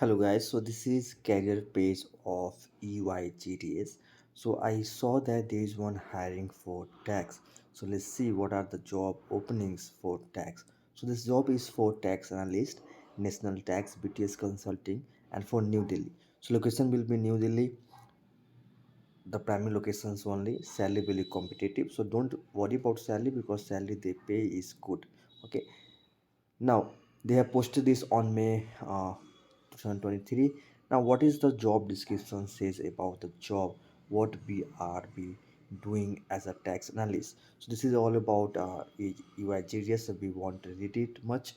Hello guys, so this is career page of EYGTS. So I saw that there is one hiring for tax. So let's see what are the job openings for tax. So this job is for tax analyst, national tax, BTS consulting, and for New Delhi. So location will be New Delhi, the primary locations only. Salary will be competitive. So don't worry about salary because salary they pay is good. Okay, now, they have posted this on May 2023. Now, what is the job description says about the job? What we are be doing as a tax analyst? So this is all about UIGDS. So we won't read it much.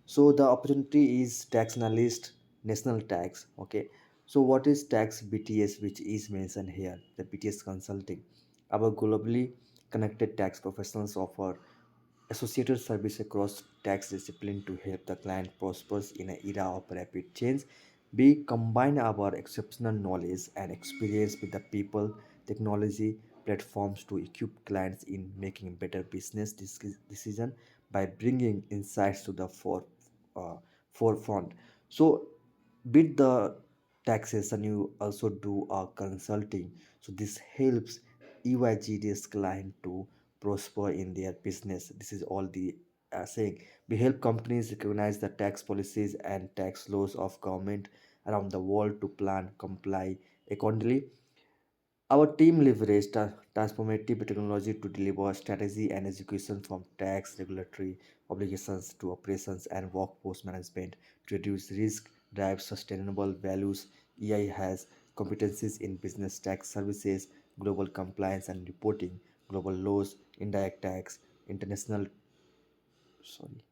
So the opportunity is tax analyst, national tax. Okay. So what is tax BTS, which is mentioned here? The BTS consulting. Our globally connected tax professionals offer associated service across tax discipline to help the client prospers in an era of rapid change. We combine our exceptional knowledge and experience with the people, technology, platforms to equip clients in making better business decision by bringing insights to the uh, forefront. So, with the taxation, you also do a consulting. So this helps EYGDS client to prosper in their business. This is all the saying. We help companies recognize the tax policies and tax laws of government around the world to plan, comply accordingly. Our team leveraged transformative technology to deliver strategy and execution from tax, regulatory obligations to operations and workforce management to reduce risk, drive sustainable values. EI has competencies in business tax services, global compliance and reporting, global laws, indirect tax, international sorry.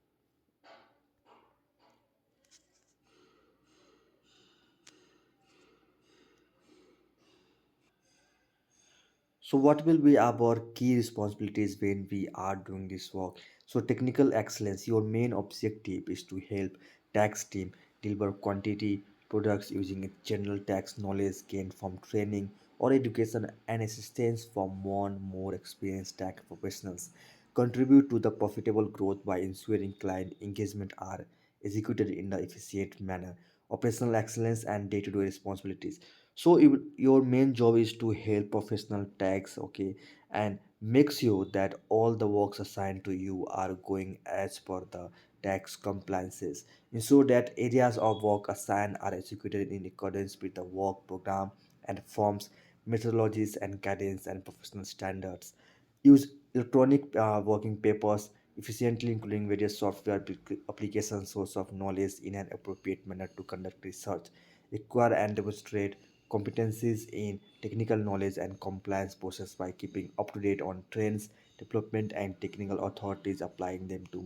So, what will be our key responsibilities when we are doing this work? So, technical excellence. Your main objective is to help tax team deliver quantity products using a general tax knowledge gained from training or education and assistance from one more experienced tax professionals. Contribute to the profitable growth by ensuring client engagement are executed in the efficient manner. Operational excellence and day-to-day responsibilities. So your main job is to help professional tax, okay, and make sure that all the works assigned to you are going as per the tax compliances. Ensure that areas of work assigned are executed in accordance with the work program and forms, methodologies and guidance and professional standards. Use electronic working papers efficiently, including various software application source of knowledge in an appropriate manner to conduct research. Acquire and demonstrate competencies in technical knowledge and compliance process by keeping up to date on trends, development, and technical authorities applying them to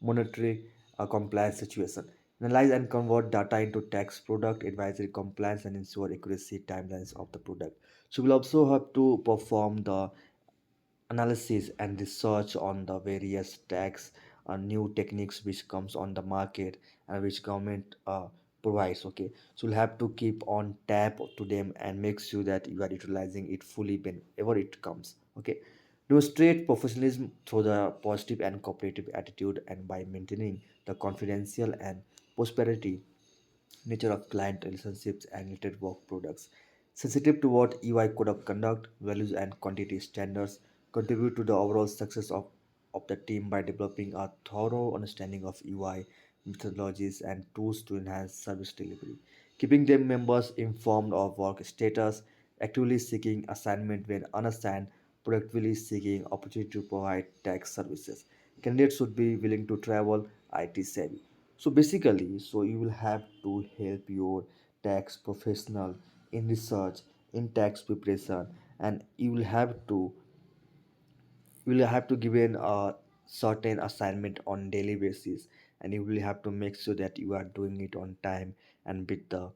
monetary compliance situation. Analyze and convert data into tax product advisory compliance and ensure accuracy timelines of the product. So we'll also have to perform the analysis and research on the various tax new techniques which comes on the market and which government provides. Okay, so you'll have to keep on tap to them and make sure that you are utilizing it fully whenever it comes. Okay, demonstrate professionalism through the positive and cooperative attitude and by maintaining the confidential and prosperity nature of client relationships and related work products. Sensitive to what EY code of conduct, values, and quantity standards contribute to the overall success of the team by developing a thorough understanding of EY methodologies and tools to enhance service delivery. Keeping them members informed of work status, actively seeking assignment when unassigned, productively seeking opportunity to provide tax services. Candidates should be willing to travel, IT savvy. So basically, so you will have to help your tax professional in research, in tax preparation, and you will have to give in a certain assignment on daily basis, and you will have to make sure that you are doing it on time and with the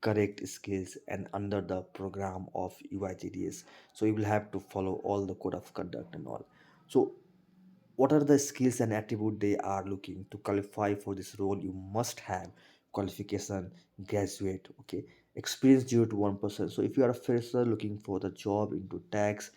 correct skills and under the program of UIGDS. So you will have to follow all the code of conduct and all. So what are the skills and attribute they are looking to qualify for this role? You must have qualification, graduate, okay, experience 0 to 1%. So if you are a fresher looking for the job into tax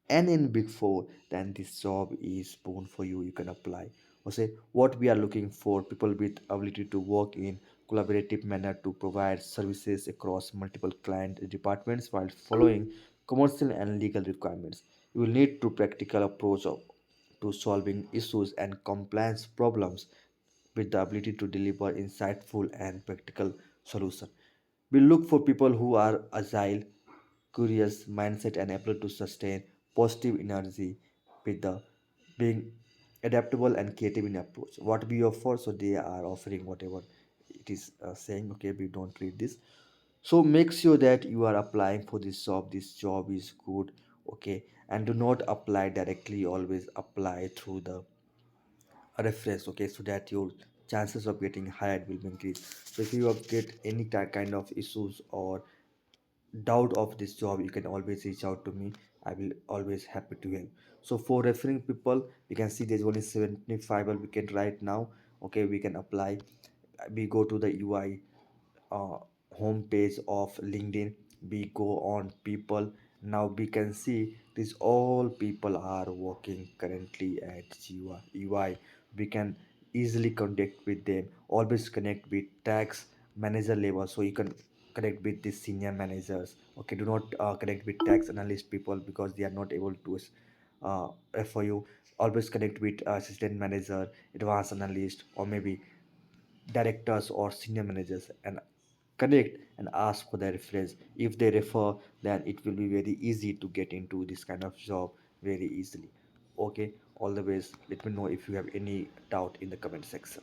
and in big four, then this job is born for you. You can apply. Or say what we are looking for: people with ability to work in collaborative manner to provide services across multiple client departments while following commercial and legal requirements. You will need to practical approach to solving issues and compliance problems with the ability to deliver insightful and practical solutions. We look for people who are agile, curious mindset, and able to sustain positive energy with the being adaptable and creative in approach. What we offer, so they are offering whatever it is saying. Okay, we don't read this. So make sure that you are applying for this job. This job is good, okay, and do not apply directly. Always apply through the reference, okay, so that your chances of getting hired will increase. So if you have get any kind of issues or doubt of this job, you can always reach out to me. I will always happy to help. So for referring people, we can see there's only 75 applicant right now. Okay, we can apply. We go to the UI uh, homepage of LinkedIn. We go on people. Now we can see these all people are working currently at UI. We can easily connect with them. Always connect with tax manager level, so you can connect with the senior managers. Okay, do not connect with tax analyst people because they are not able to refer you. Always connect with assistant manager, advanced analyst, or maybe directors or senior managers, and connect and ask for their reference. If they refer, then it will be very easy to get into this kind of job very easily. Okay, all the ways, let me know if you have any doubt in the comment section.